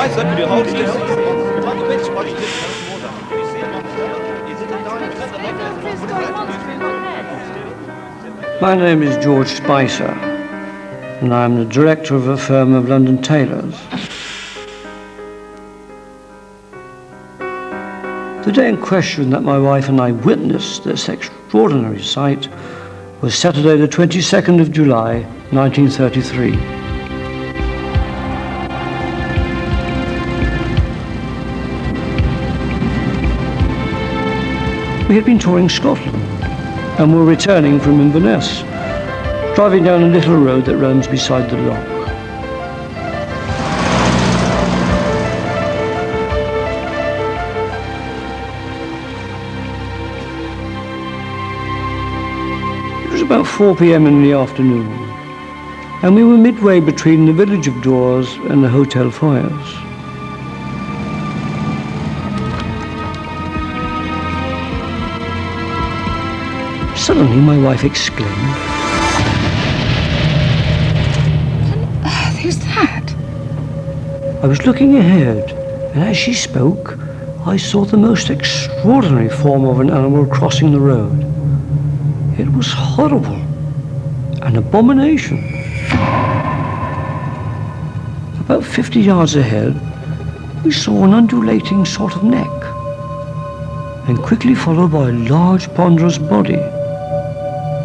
Spicer, could you hold still? One bit, watch this water. You see a monster? Is it a dinosaur? My name is George Spicer, and I'm the director of a firm of London tailors. The day in question that my wife and I witnessed this extraordinary sight was Saturday the 22nd of July, 1933. We had been touring Scotland and were returning from Inverness, driving down a little road that runs beside the loch. It was about 4 p.m. in the afternoon, and we were midway between the village of Dawes and the hotel foyers. Suddenly, my wife exclaimed, "What on earth is that?" I was looking ahead, and as she spoke, I saw the most extraordinary form of an animal crossing the road. It was horrible, an abomination. About 50 yards ahead, we saw an undulating sort of neck, and quickly followed by a large, ponderous body.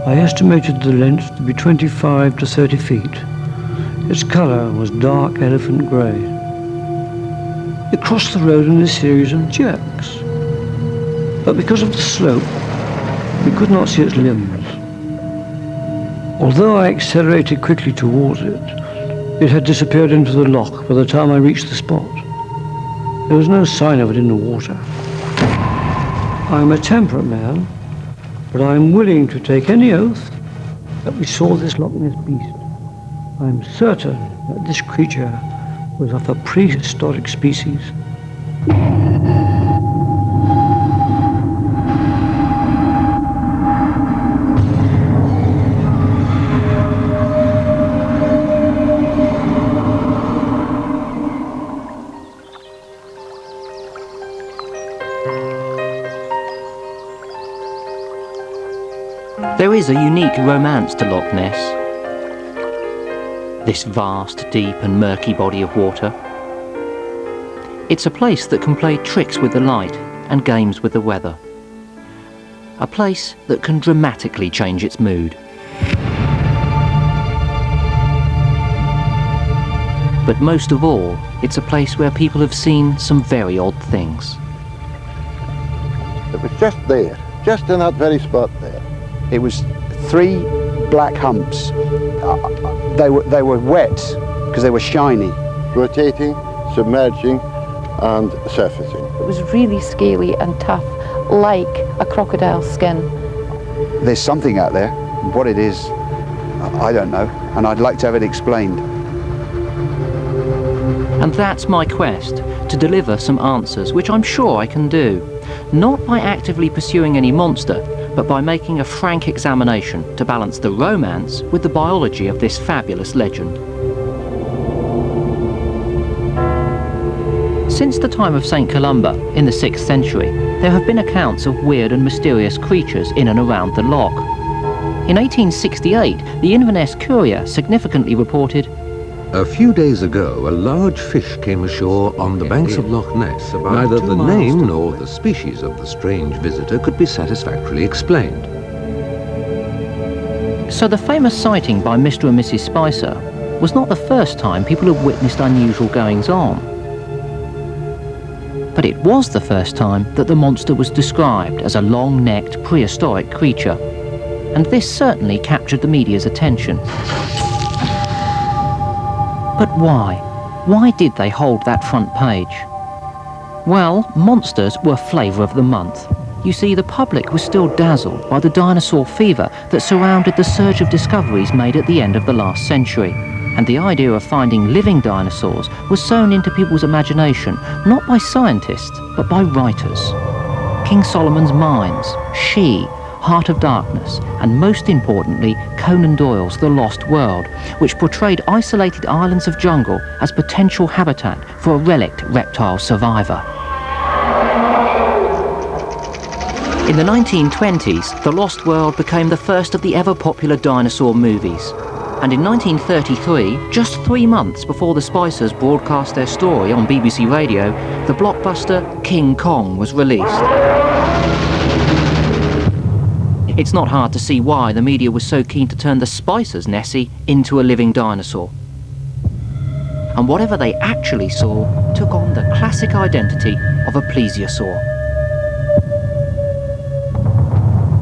I estimated the length to be 25 to 30 feet. Its colour was dark elephant grey. It crossed the road in a series of jerks, but because of the slope, we could not see its limbs. Although I accelerated quickly towards it, it had disappeared into the loch by the time I reached the spot. There was no sign of it in the water. I am a temperate man, but I am willing to take any oath that we saw this Loch Ness beast. I am certain that this creature was of a prehistoric species. There is a unique romance to Loch Ness. This vast, deep and murky body of water. It's a place that can play tricks with the light and games with the weather. A place that can dramatically change its mood. But most of all, it's a place where people have seen some very odd things. It was just there, just in that very spot there. It was 3 black humps. They were wet because they were shiny. Rotating, submerging and surfacing. It was really scaly and tough, like a crocodile's skin. There's something out there. What it is, I don't know, and I'd like to have it explained. And that's my quest, to deliver some answers, which I'm sure I can do. Not by actively pursuing any monster, but by making a frank examination to balance the romance with the biology of this fabulous legend. Since the time of St. Columba, in the 6th century, there have been accounts of weird and mysterious creatures in and around the loch. In 1868, the Inverness Courier significantly reported, "A few days ago, a large fish came ashore on the banks of Loch Ness. Neither the name nor the species of the strange visitor could be satisfactorily explained." So the famous sighting by Mr. and Mrs. Spicer was not the first time people have witnessed unusual goings-on. But it was the first time that the monster was described as a long-necked prehistoric creature. And this certainly captured the media's attention. But why? Why did they hold that front page? Well, monsters were flavour of the month. You see, the public was still dazzled by the dinosaur fever that surrounded the surge of discoveries made at the end of the last century. And the idea of finding living dinosaurs was sown into people's imagination, not by scientists, but by writers. King Solomon's Mines, She, Heart of Darkness, and most importantly, Conan Doyle's The Lost World, which portrayed isolated islands of jungle as potential habitat for a relict reptile survivor. In the 1920s, The Lost World became the first of the ever-popular dinosaur movies. And in 1933, just 3 months before the Spicers broadcast their story on BBC Radio, the blockbuster King Kong was released. It's not hard to see why the media was so keen to turn the Spicers' Nessie into a living dinosaur. And whatever they actually saw took on the classic identity of a plesiosaur.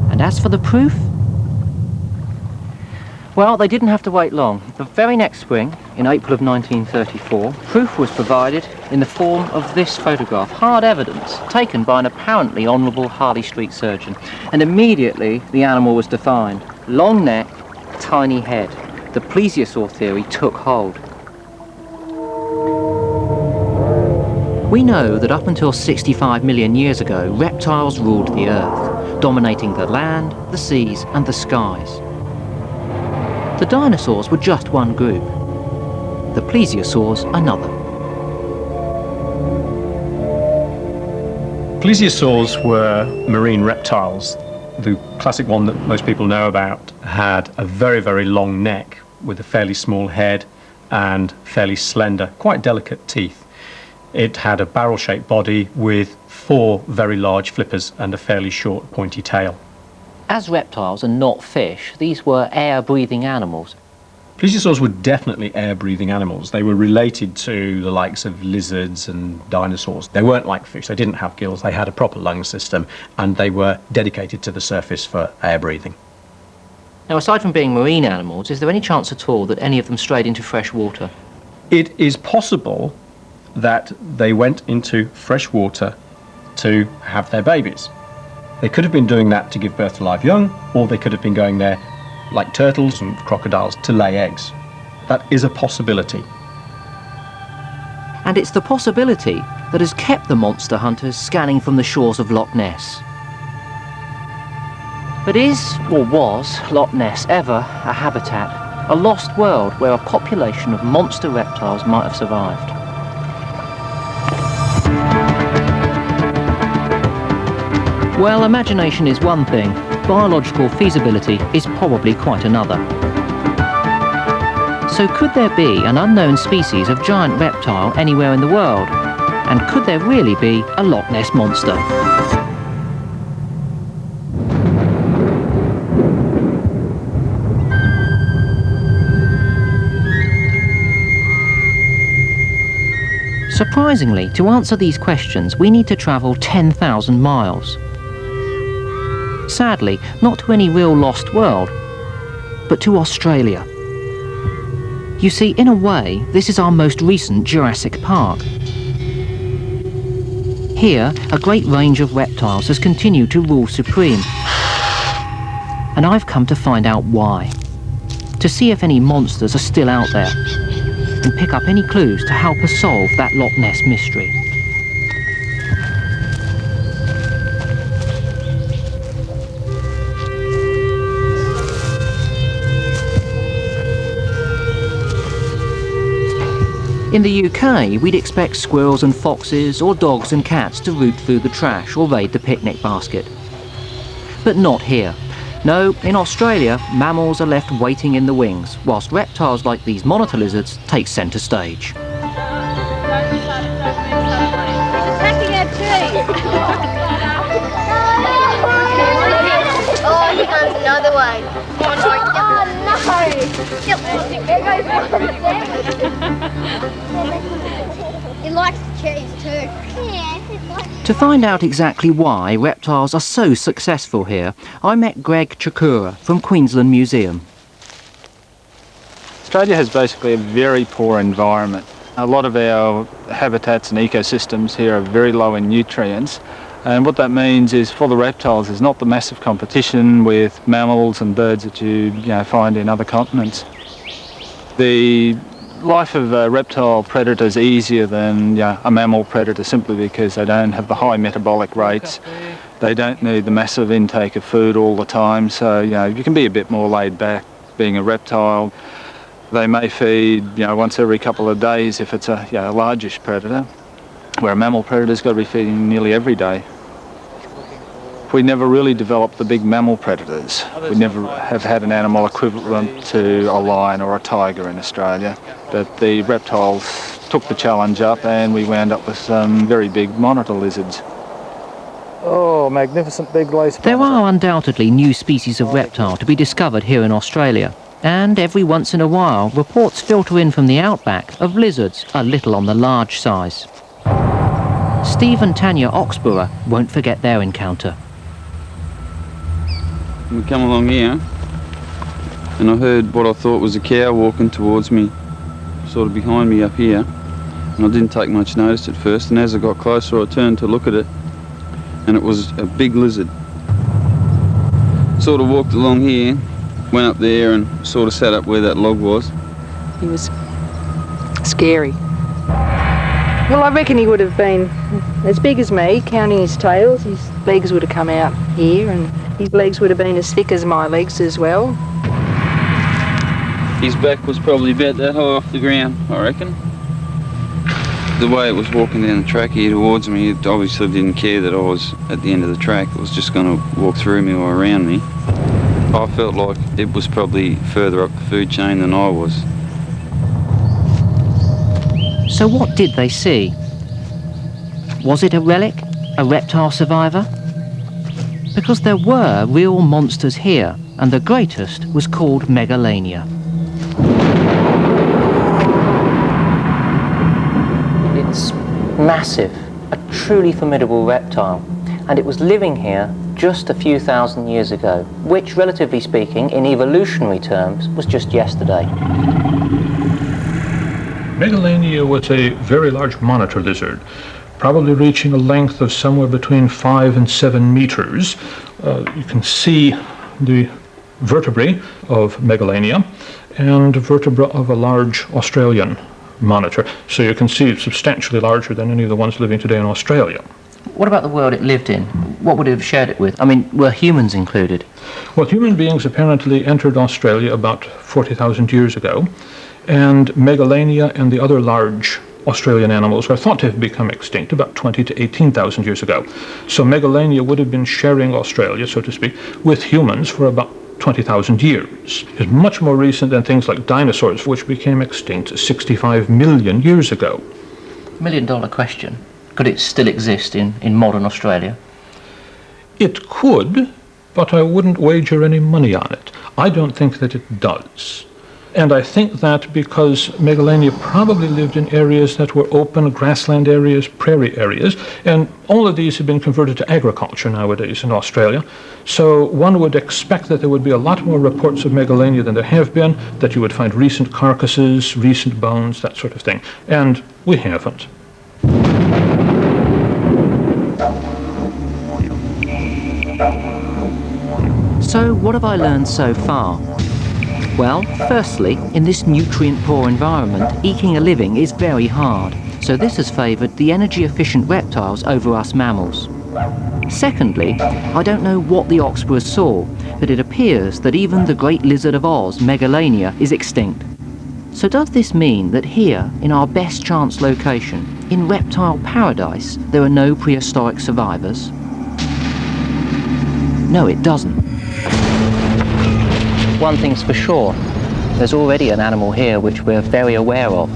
And as for the proof, well, they didn't have to wait long. The very next spring, in April of 1934, proof was provided in the form of this photograph, hard evidence, taken by an apparently honourable Harley Street surgeon. And immediately the animal was defined. Long neck, tiny head. The plesiosaur theory took hold. We know that up until 65 million years ago, reptiles ruled the earth, dominating the land, the seas and the skies. The dinosaurs were just one group, the plesiosaurs another. Plesiosaurs were marine reptiles. The classic one that most people know about had a very, very long neck with a fairly small head and fairly slender, quite delicate teeth. It had a barrel-shaped body with 4 very large flippers and a fairly short pointy tail. As reptiles and not fish, these were air-breathing animals. Plesiosaurs were definitely air-breathing animals. They were related to the likes of lizards and dinosaurs. They weren't like fish. They didn't have gills. They had a proper lung system, and they were dedicated to the surface for air-breathing. Now, aside from being marine animals, is there any chance at all that any of them strayed into fresh water? It is possible that they went into fresh water to have their babies. They could have been doing that to give birth to live young, or they could have been going there, like turtles and crocodiles, to lay eggs. That is a possibility. And it's the possibility that has kept the monster hunters scanning from the shores of Loch Ness. But is, or was, Loch Ness ever a habitat, a lost world where a population of monster reptiles might have survived? Well, imagination is one thing, biological feasibility is probably quite another. So could there be an unknown species of giant reptile anywhere in the world? And could there really be a Loch Ness monster? Surprisingly, to answer these questions, we need to travel 10,000 miles. Sadly, not to any real lost world, but to Australia. You see, in a way, this is our most recent Jurassic Park. Here, a great range of reptiles has continued to rule supreme. And I've come to find out why. To see if any monsters are still out there, and pick up any clues to help us solve that Loch Ness mystery. In the UK, we'd expect squirrels and foxes, or dogs and cats to root through the trash or raid the picnic basket. But not here. No, in Australia, mammals are left waiting in the wings, whilst reptiles like these monitor lizards take centre stage. Attacking our tree. Oh, he comes another way. Oh He likes the cheese too. To find out exactly why reptiles are so successful here, I met Greg Chakura from Queensland Museum. Australia has basically a very poor environment. A lot of our habitats and ecosystems here are very low in nutrients, and what that means is for the reptiles there's not the massive competition with mammals and birds that you find in other continents. The life of a reptile predator is easier than a mammal predator simply because they don't have the high metabolic rates. They don't need the massive intake of food all the time, so you can be a bit more laid back being a reptile. They may feed once every couple of days if it's a largish predator, where a mammal predator's got to be feeding nearly every day. We never really developed the big mammal predators. We never have had an animal equivalent to a lion or a tiger in Australia. But the reptiles took the challenge up and we wound up with some very big monitor lizards. Oh, magnificent big lace monitor. There are undoubtedly new species of reptile to be discovered here in Australia. And every once in a while, reports filter in from the outback of lizards a little on the large size. Steve and Tanya Oxborough won't forget their encounter. We come along here and I heard what I thought was a cow walking towards me, sort of behind me up here, and I didn't take much notice at first, and as I got closer I turned to look at it and it was a big lizard. Sort of walked along here, went up there and sort of sat up where that log was. He was scary. Well, I reckon he would have been as big as me, counting his tails. His legs would have come out here and his legs would have been as thick as my legs as well. His back was probably about that high off the ground, I reckon. The way it was walking down the track here towards me, it obviously didn't care that I was at the end of the track. It was just going to walk through me or around me. I felt like it was probably further up the food chain than I was. So what did they see? Was it a relic? A reptile survivor? Because there were real monsters here, and the greatest was called Megalania. It's massive, a truly formidable reptile, and it was living here just a few thousand years ago, which, relatively speaking, in evolutionary terms, was just yesterday. Megalania was a very large monitor lizard, probably reaching a length of somewhere between 5 and 7 meters. You can see the vertebrae of Megalania and vertebra of a large Australian monitor. So you can see it's substantially larger than any of the ones living today in Australia. What about the world it lived in? What would it have shared it with? I mean, were humans included? Well, human beings apparently entered Australia about 40,000 years ago, and Megalania and the other large Australian animals are thought to have become extinct about 20 to 18,000 years ago. So Megalania would have been sharing Australia, so to speak, with humans for about 20,000 years. It's much more recent than things like dinosaurs, which became extinct 65 million years ago. $1 million question. Could it still exist in modern Australia? It could, but I wouldn't wager any money on it. I don't think that it does. And I think that because Megalania probably lived in areas that were open grassland areas, prairie areas, and all of these have been converted to agriculture nowadays in Australia. So one would expect that there would be a lot more reports of Megalania than there have been, that you would find recent carcasses, recent bones, that sort of thing. And we haven't. So what have I learned so far? Well, firstly, in this nutrient-poor environment, eking a living is very hard, so this has favoured the energy-efficient reptiles over us mammals. Secondly, I don't know what the Oxboroughs saw, but it appears that even the great lizard of Oz, Megalania, is extinct. So does this mean that here, in our best chance location, in reptile paradise, there are no prehistoric survivors? No, it doesn't. One thing's for sure, there's already an animal here which we're very aware of.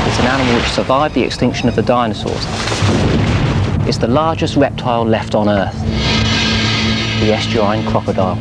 It's an animal which survived the extinction of the dinosaurs. It's the largest reptile left on Earth, the estuarine crocodile.